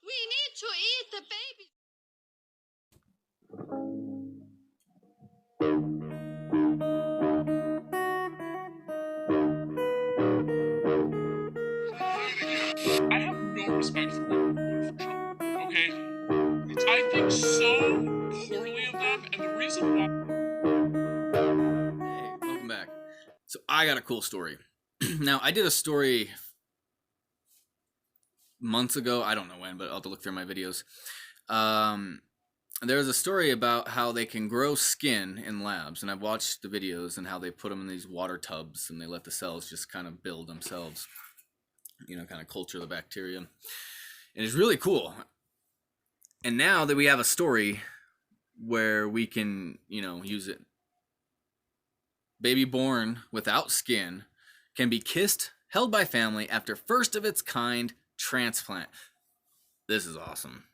We need to eat the baby. I have no respect for women, for sure. Okay? I think so poorly of them, and the reason why. Hey, welcome back. So I got a cool story. Now, I did a story months ago. I don't know when, but I'll have to look through my videos. There was a story about how they can grow skin in labs, and I've watched the videos and how they put them in these water tubs and they let the cells just kind of build themselves, kind of culture the bacteria. And it's really cool. And now that we have a story where we can, use it. Baby born without skin can be kissed, held by family after first of its kind transplant. This is awesome.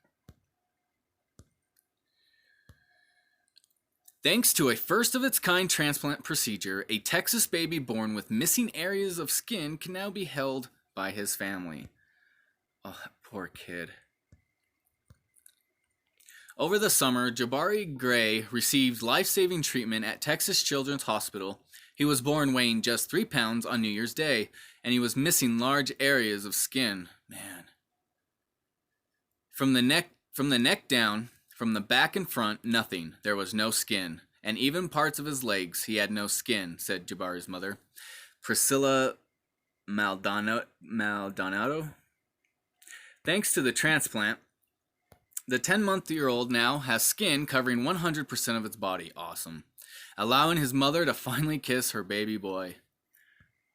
Thanks to a first of its kind transplant procedure, a Texas baby born with missing areas of skin can now be held by his family. Oh, that poor kid. Over the summer, Jabari Gray received life-saving treatment at Texas Children's Hospital. He was born weighing just 3 pounds on New Year's Day, and he was missing large areas of skin. Man. From the neck down, from the back and front, nothing. There was no skin. And even parts of his legs, he had no skin, said Jabari's mother, Priscilla Maldonado. Thanks to the transplant, the 10-month-old now has skin covering 100% of its body. Awesome. Allowing his mother to finally kiss her baby boy.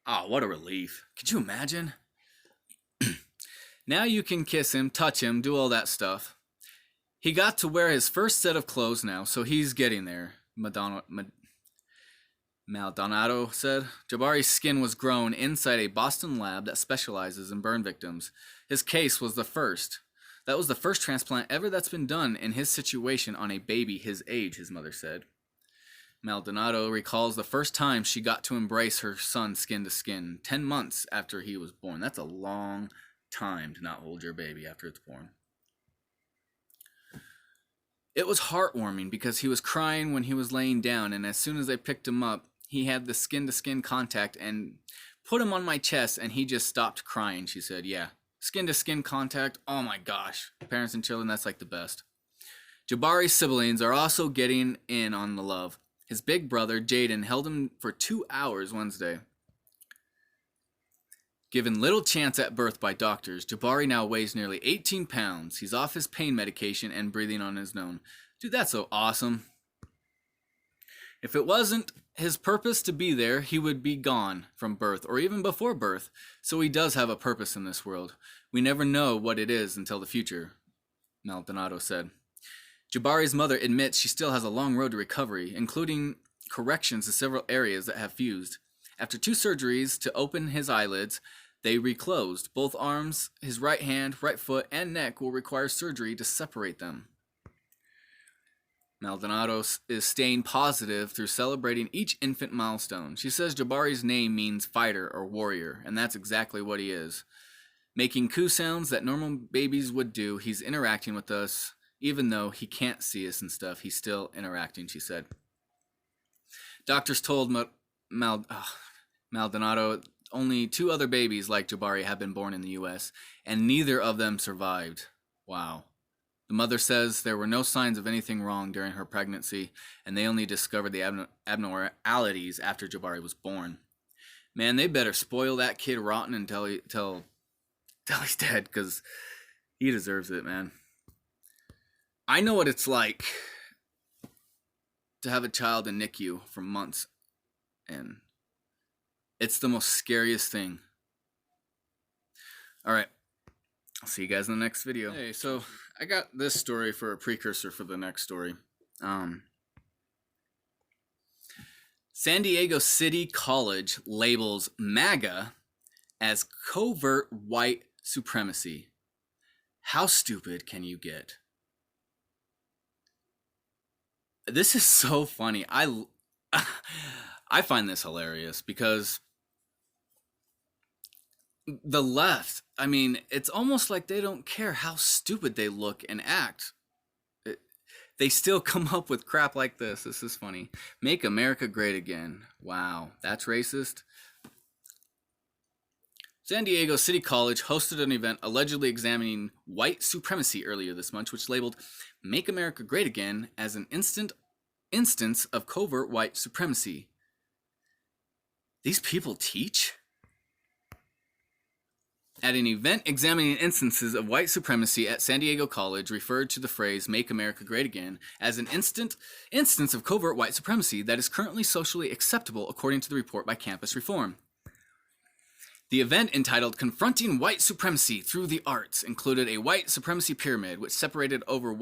Oh, what a relief. Could you imagine? Now you can kiss him, touch him, do all that stuff. He got to wear his first set of clothes now, so he's getting there, Maldonado said. Jabari's skin was grown inside a Boston lab that specializes in burn victims. His case was the first. That was the first transplant ever that's been done in his situation on a baby his age, his mother said. Maldonado recalls the first time she got to embrace her son skin to skin, 10 months after he was born. That's a long time to not hold your baby after it's born. It was heartwarming because he was crying when he was laying down, and as soon as I picked him up, he had the skin-to-skin contact and put him on my chest, and he just stopped crying, she said. Yeah, skin-to-skin contact, oh my gosh. Parents and children, that's like the best. Jabari's siblings are also getting in on the love. His big brother, Jaden, held him for 2 hours Wednesday. Given little chance at birth by doctors, Jabari now weighs nearly 18 pounds. He's off his pain medication and breathing on his own. Dude, that's so awesome. If it wasn't his purpose to be there, he would be gone from birth or even before birth. So he does have a purpose in this world. We never know what it is until the future, Maldonado said. Jabari's mother admits she still has a long road to recovery, including corrections to several areas that have fused. After 2 surgeries to open his eyelids, they reclosed. Both arms, his right hand, right foot, and neck will require surgery to separate them. Maldonado is staying positive through celebrating each infant milestone. She says Jabari's name means fighter or warrior, and that's exactly what he is. Making coo sounds that normal babies would do, he's interacting with us. Even though he can't see us and stuff, he's still interacting, she said. Doctors told Maldonado only 2 other babies like Jabari have been born in the U.S., and neither of them survived. Wow. The mother says there were no signs of anything wrong during her pregnancy, and they only discovered the abnormalities after Jabari was born. Man, they better spoil that kid rotten until he's dead, because he deserves it, man. I know what it's like to have a child in NICU for months, and it's the most scariest thing. All right. I'll see you guys in the next video. Hey, so I got this story for a precursor for the next story. San Diego City College labels MAGA as covert white supremacy. How stupid can you get? This is so funny. I find this hilarious because the left I mean, it's almost like they don't care how stupid they look and act. They still come up with crap like this. This is funny. Make America Great Again. Wow, that's racist. San Diego City College hosted an event allegedly examining white supremacy earlier this month, which labeled Make America Great Again as an instance of covert white supremacy. These people teach? At an event examining instances of white supremacy at San Diego College referred to the phrase Make America Great Again as an instance of covert white supremacy that is currently socially acceptable according to the report by Campus Reform. The event, entitled Confronting White Supremacy Through the Arts, included a white supremacy pyramid which separated overt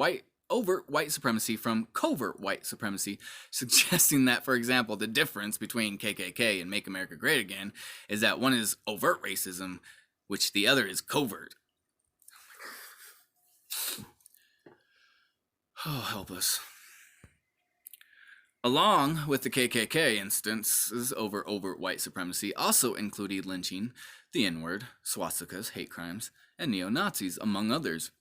white supremacy from covert white supremacy, suggesting that, for example, the difference between KKK and Make America Great Again is that one is overt racism, which the other is covert. Oh, help us. Along with the KKK instances over overt white supremacy also included lynching, the N-word, swastikas, hate crimes, and neo-Nazis, among others.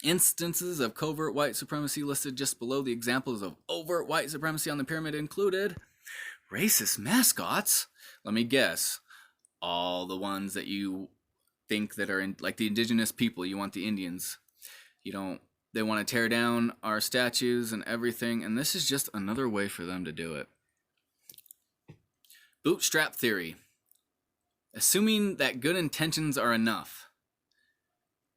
Instances of covert white supremacy listed just below the examples of overt white supremacy on the pyramid included racist mascots. Let me guess. All the ones that you think that are in, like the indigenous people, you want the Indians. They want to tear down our statues and everything, and this is just another way for them to do it. Bootstrap theory. Assuming that good intentions are enough,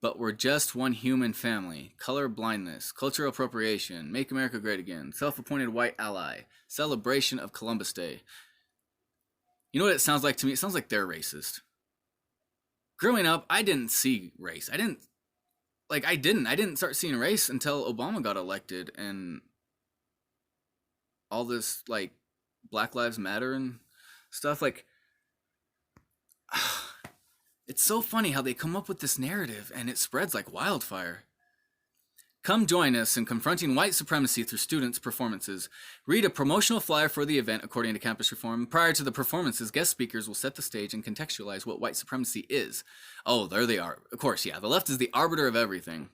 but we're just one human family. Color blindness, cultural appropriation, Make America Great Again, self-appointed white ally, celebration of Columbus Day. You know what it sounds like to me? It sounds like they're racist. Growing up, I didn't see race. I didn't start seeing race until Obama got elected and all this, like, Black Lives Matter and stuff. Like, it's so funny how they come up with this narrative and it spreads like wildfire. Come join us in confronting white supremacy through students' performances. Read a promotional flyer for the event, according to Campus Reform. Prior to the performances, guest speakers will set the stage and contextualize what white supremacy is. Oh, there they are. Of course, yeah. The left is the arbiter of everything.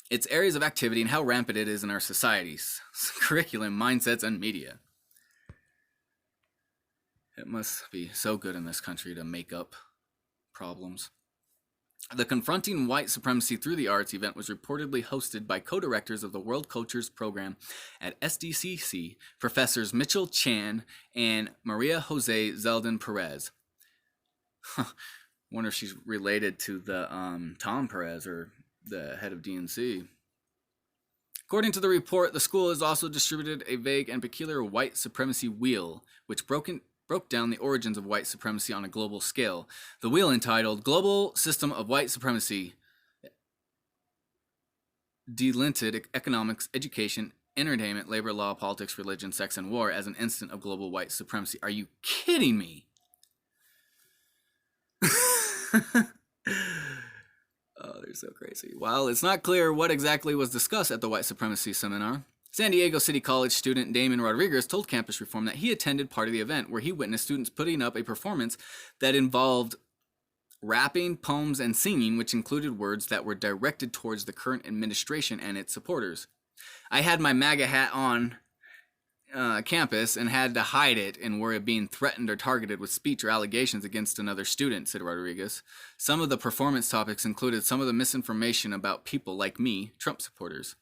Its areas of activity and how rampant it is in our societies, curriculum, mindsets, and media. It must be so good in this country to make up problems. The Confronting White Supremacy Through the Arts event was reportedly hosted by co-directors of the World Cultures Program at SDCC, Professors Mitchell Chan and Maria Jose Zeldin Perez. Wonder if she's related to the Tom Perez, or the head of DNC. According to the report, the school has also distributed a vague and peculiar white supremacy wheel, which broke down the origins of white supremacy on a global scale. The wheel, entitled Global System of White Supremacy, delinted economics, education, entertainment, labor, law, politics, religion, sex, and war as an instant of global white supremacy. Are you kidding me? Oh, they're so crazy. While it's not clear what exactly was discussed at the white supremacy seminar, San Diego City College student Damon Rodriguez told Campus Reform that he attended part of the event where he witnessed students putting up a performance that involved rapping, poems, and singing, which included words that were directed towards the current administration and its supporters. I had my MAGA hat on campus and had to hide it in worry of being threatened or targeted with speech or allegations against another student, said Rodriguez. Some of the performance topics included some of the misinformation about people like me, Trump supporters.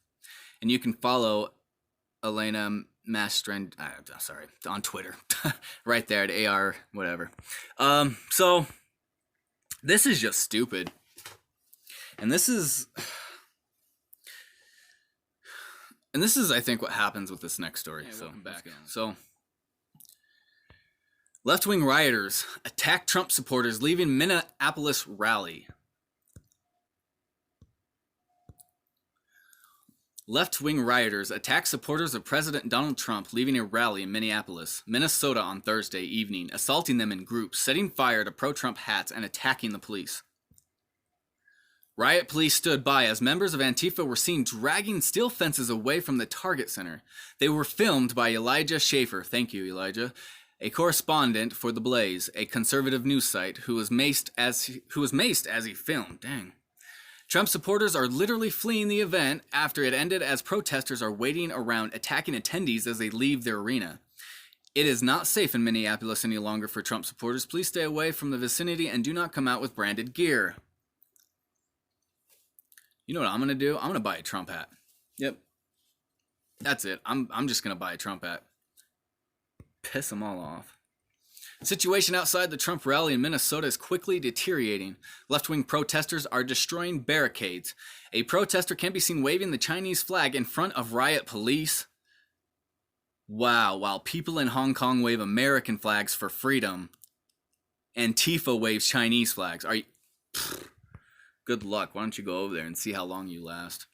And you can follow Elena Mastrand, on Twitter, right there at AR, whatever. So this is just stupid. And this is, I think, what happens with this next story. So back. So left-wing rioters attack Trump supporters leaving Minneapolis rally. Left-wing rioters attacked supporters of President Donald Trump leaving a rally in Minneapolis, Minnesota on Thursday evening, assaulting them in groups, setting fire to pro-Trump hats, and attacking the police. Riot police stood by as members of Antifa were seen dragging steel fences away from the Target Center. They were filmed by Elijah Schaefer, thank you Elijah, a correspondent for The Blaze, a conservative news site, who was maced as he filmed. Dang. Trump supporters are literally fleeing the event after it ended as protesters are waiting around attacking attendees as they leave their arena. It is not safe in Minneapolis any longer for Trump supporters. Please stay away from the vicinity and do not come out with branded gear. You know what I'm going to do? I'm going to buy a Trump hat. Yep. That's it. I'm just going to buy a Trump hat. Piss them all off. Situation outside the Trump rally in Minnesota is quickly deteriorating. Left-wing protesters are destroying barricades. A protester can be seen waving the Chinese flag in front of riot police. Wow, while people in Hong Kong wave American flags for freedom, Antifa waves Chinese flags. Are you... Good luck. Why don't you go over there and see how long you last?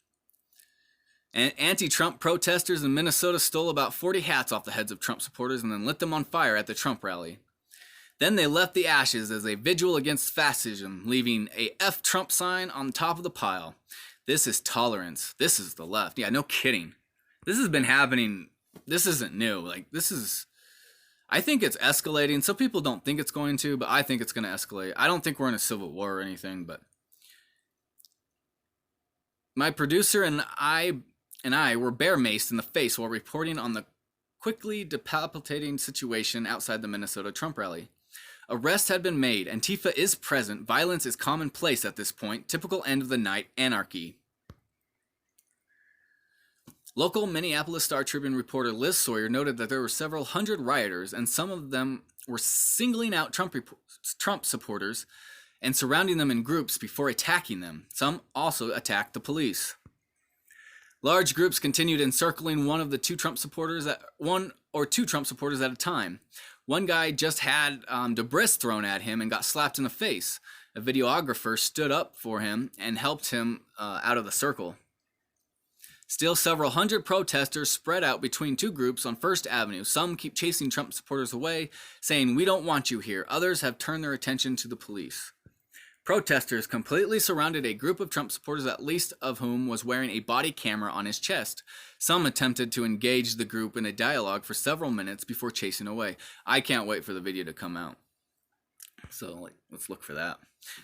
Anti-Trump protesters in Minnesota stole about 40 hats off the heads of Trump supporters and then lit them on fire at the Trump rally. Then they left the ashes as a vigil against fascism, leaving a F Trump sign on top of the pile. This is tolerance. This is the left. Yeah, no kidding. This has been happening. This isn't new. I think it's escalating. Some people don't think it's going to, but I think it's going to escalate. I don't think we're in a civil war or anything, but my producer and I were bear maced in the face while reporting on the quickly decapitating situation outside the Minnesota Trump rally. Arrests had been made. Antifa is present. Violence is commonplace at this point. Typical end of the night anarchy. Local Minneapolis Star-Tribune reporter Liz Sawyer noted that there were several hundred rioters, and some of them were singling out Trump supporters and surrounding them in groups before attacking them. Some also attacked the police. Large groups continued encircling one or two Trump supporters at a time. One guy just had debris thrown at him and got slapped in the face. A videographer stood up for him and helped him out of the circle. Still, several hundred protesters spread out between two groups on First Avenue. Some keep chasing Trump supporters away, saying, "We don't want you here." Others have turned their attention to the police. Protesters completely surrounded a group of Trump supporters, at least of whom was wearing a body camera on his chest. Some attempted to engage the group in a dialogue for several minutes before chasing away. I can't wait for the video to come out. So let's look for that.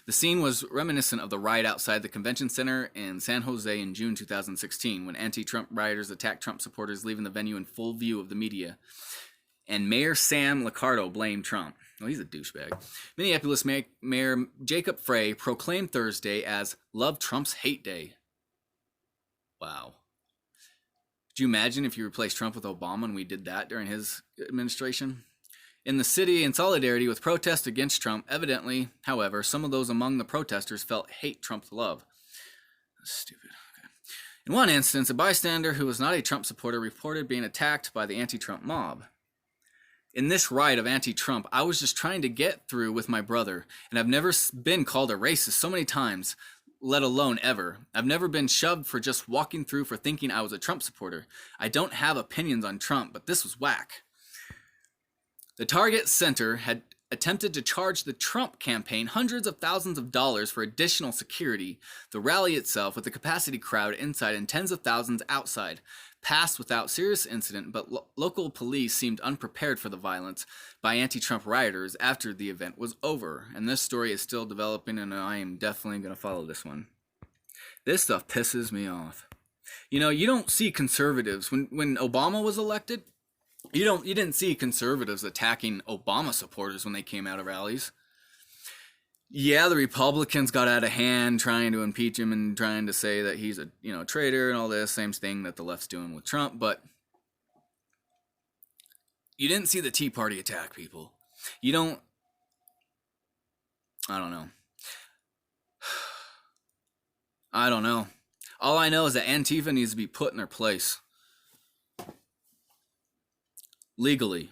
The scene was reminiscent of the riot outside the convention center in San Jose in June 2016, when anti-Trump rioters attacked Trump supporters, leaving the venue in full view of the media. And Mayor Sam Liccardo blamed Trump. Well, he's a douchebag. Minneapolis Mayor Jacob Frey proclaimed Thursday as Love Trump's Hate Day. Wow. Could you imagine if you replaced Trump with Obama and we did that during his administration? In the city, in solidarity with protests against Trump, evidently, however, some of those among the protesters felt hate Trump's love. That's stupid. Okay. In one instance, a bystander who was not a Trump supporter reported being attacked by the anti-Trump mob. In this riot of anti-Trump, I was just trying to get through with my brother, and I've never been called a racist so many times, let alone ever. I've never been shoved for just walking through for thinking I was a Trump supporter. I don't have opinions on Trump, but this was whack. The Target Center had attempted to charge the Trump campaign hundreds of thousands of dollars for additional security. The rally itself, with a capacity crowd inside and tens of thousands outside, passed without serious incident, but local police seemed unprepared for the violence by anti-Trump rioters after the event was over. And this story is still developing, and I am definitely going to follow this one. This stuff pisses me off. You know, you don't see conservatives. When Obama was elected, you didn't see conservatives attacking Obama supporters when they came out of rallies. Yeah, the Republicans got out of hand trying to impeach him and trying to say that he's a traitor and all this, same thing that the left's doing with Trump, but you didn't see the Tea Party attack people. I don't know. I don't know. All I know is that Antifa needs to be put in their place. Legally.